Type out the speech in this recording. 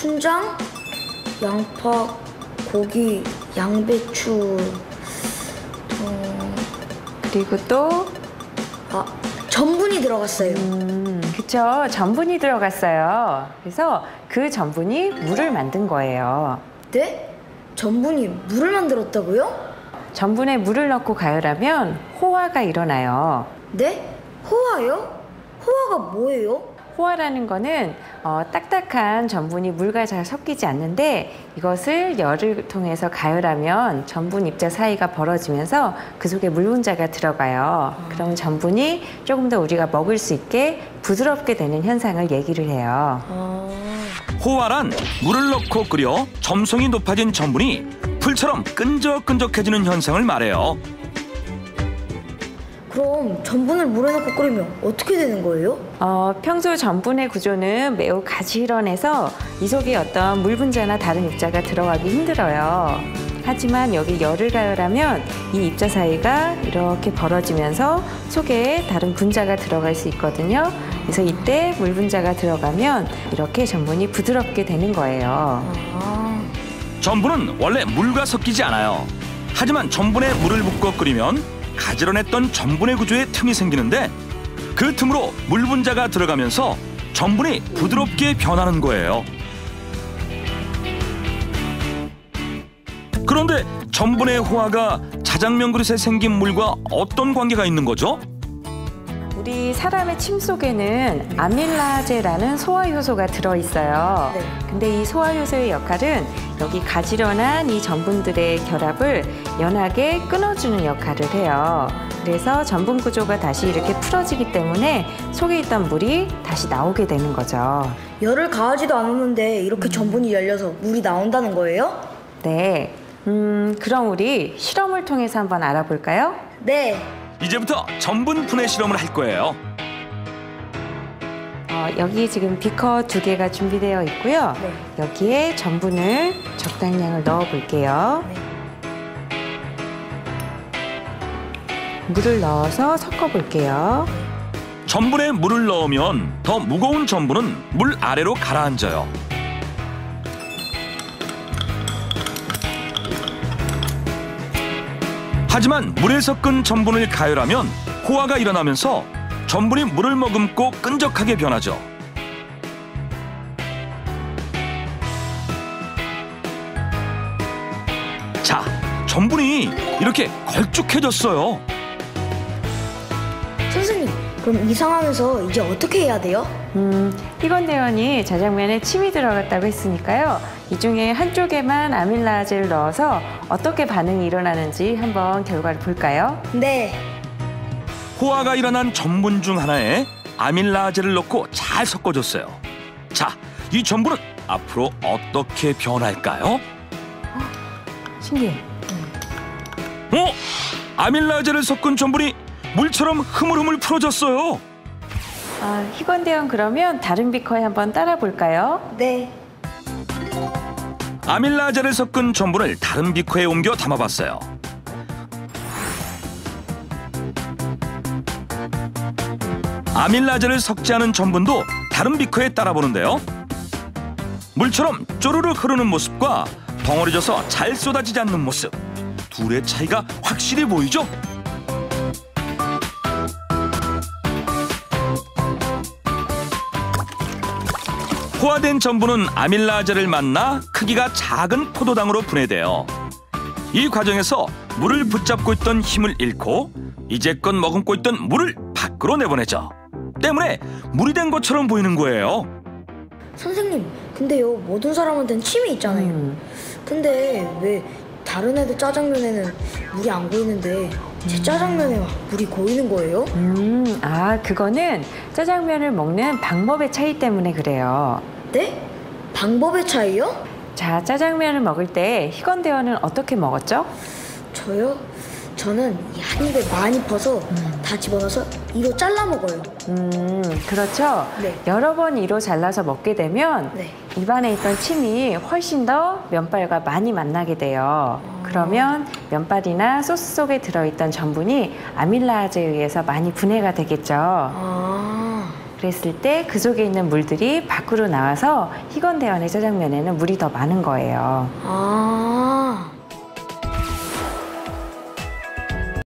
춘장, 양파, 고기, 양배추, 그리고 또 전분이 들어갔어요. 그쵸. 전분이 들어갔어요. 그래서 그 전분이 물을 만든 거예요. 네? 전분이 물을 만들었다고요? 전분에 물을 넣고 가열하면 호화가 일어나요. 네? 호화요? 호화가 뭐예요? 호화라는 거는 딱딱한 전분이 물과 잘 섞이지 않는데 이것을 열을 통해서 가열하면 전분 입자 사이가 벌어지면서 그 속에 물 분자가 들어가요. 그럼 전분이 조금 더 우리가 먹을 수 있게 부드럽게 되는 현상을 얘기를 해요. 호화란 물을 넣고 끓여 점성이 높아진 전분이 풀처럼 끈적끈적해지는 현상을 말해요. 그럼 전분을 물에 넣고 끓이면 어떻게 되는 거예요? 평소 전분의 구조는 매우 가지런해서 이 속에 어떤 물 분자나 다른 입자가 들어가기 힘들어요. 하지만 여기 열을 가열하면 이 입자 사이가 이렇게 벌어지면서 속에 다른 분자가 들어갈 수 있거든요. 그래서 이때 물 분자가 들어가면 이렇게 전분이 부드럽게 되는 거예요. 전분은 원래 물과 섞이지 않아요. 하지만 전분에 물을 붓고 끓이면 가지런했던 전분의 구조에 틈이 생기는데 그 틈으로 물 분자가 들어가면서 전분이 부드럽게 변하는 거예요. 그런데 전분의 호화가 자장면 그릇에 생긴 물과 어떤 관계가 있는 거죠? 우리 사람의 침 속에는 아밀라제라는 소화효소가 들어있어요. 네. 근데 이 소화효소의 역할은 여기 가지런한 이 전분들의 결합을 연하게 끊어주는 역할을 해요. 그래서 전분 구조가 다시 이렇게 풀어지기 때문에 속에 있던 물이 다시 나오게 되는 거죠. 열을 가하지도 않았는데 이렇게 전분이 열려서 물이 나온다는 거예요? 네. 그럼 우리 실험을 통해서 한번 알아볼까요? 네. 이제부터 전분 분해 실험을 할 거예요. 여기 지금 비커 2개가 준비되어 있고요. 네. 여기에 전분을 적당량을 넣어 볼게요. 네. 물을 넣어서 섞어 볼게요. 전분에 물을 넣으면 더 무거운 전분은 물 아래로 가라앉아요. 하지만 물에 섞은 전분을 가열하면 호화가 일어나면서 전분이 물을 머금고 끈적하게 변하죠. 자, 전분이 이렇게 걸쭉해졌어요. 선생님, 그럼 이 상황에서 이제 어떻게 해야 돼요? 희건대원이 자장면에 침이 들어갔다고 했으니까요. 이 중에 한쪽에만 아밀라제를 넣어서 어떻게 반응이 일어나는지 한번 결과를 볼까요? 네. 호화가 일어난 전분 중 하나에 아밀라제를 넣고 잘 섞어줬어요. 자, 이 전분은 앞으로 어떻게 변할까요? 신기해. 아밀라제를 섞은 전분이 물처럼 흐물흐물 풀어졌어요. 희건대원 그러면 다른 비커에 한번 따라 볼까요? 네. 아밀라제를 섞은 전분을 다른 비커에 옮겨 담아봤어요. 아밀라제를 섞지 않은 전분도 다른 비커에 따라 보는데요. 물처럼 쪼르륵 흐르는 모습과 덩어리져서 잘 쏟아지지 않는 모습. 둘의 차이가 확실히 보이죠? 호화된 전분은 아밀라제를 만나 크기가 작은 포도당으로 분해돼요. 이 과정에서 물을 붙잡고 있던 힘을 잃고 이제껏 머금고 있던 물을 밖으로 내보내죠. 때문에 물이 된 것처럼 보이는 거예요. 선생님, 근데요, 모든 사람한테는 침이 있잖아요. 근데 왜 다른 애들 짜장면에는 물이 안 고이는데 제 짜장면에만 물이 고이는 거예요? 그거는 짜장면을 먹는 방법의 차이 때문에 그래요. 네? 방법의 차이요? 자, 짜장면을 먹을 때 희건대원은 어떻게 먹었죠? 저요? 저는 한 입에 많이 퍼서 다 집어넣어서 이로 잘라 먹어요. 그렇죠. 네. 여러 번 이로 잘라서 먹게 되면 네. 입안에 있던 침이 훨씬 더 면발과 많이 만나게 돼요. 그러면 면발이나 소스 속에 들어있던 전분이 아밀라제에 의해서 많이 분해가 되겠죠. 그랬을 때 그 속에 있는 물들이 밖으로 나와서 희건대원의 짜장면에는 물이 더 많은 거예요. 아,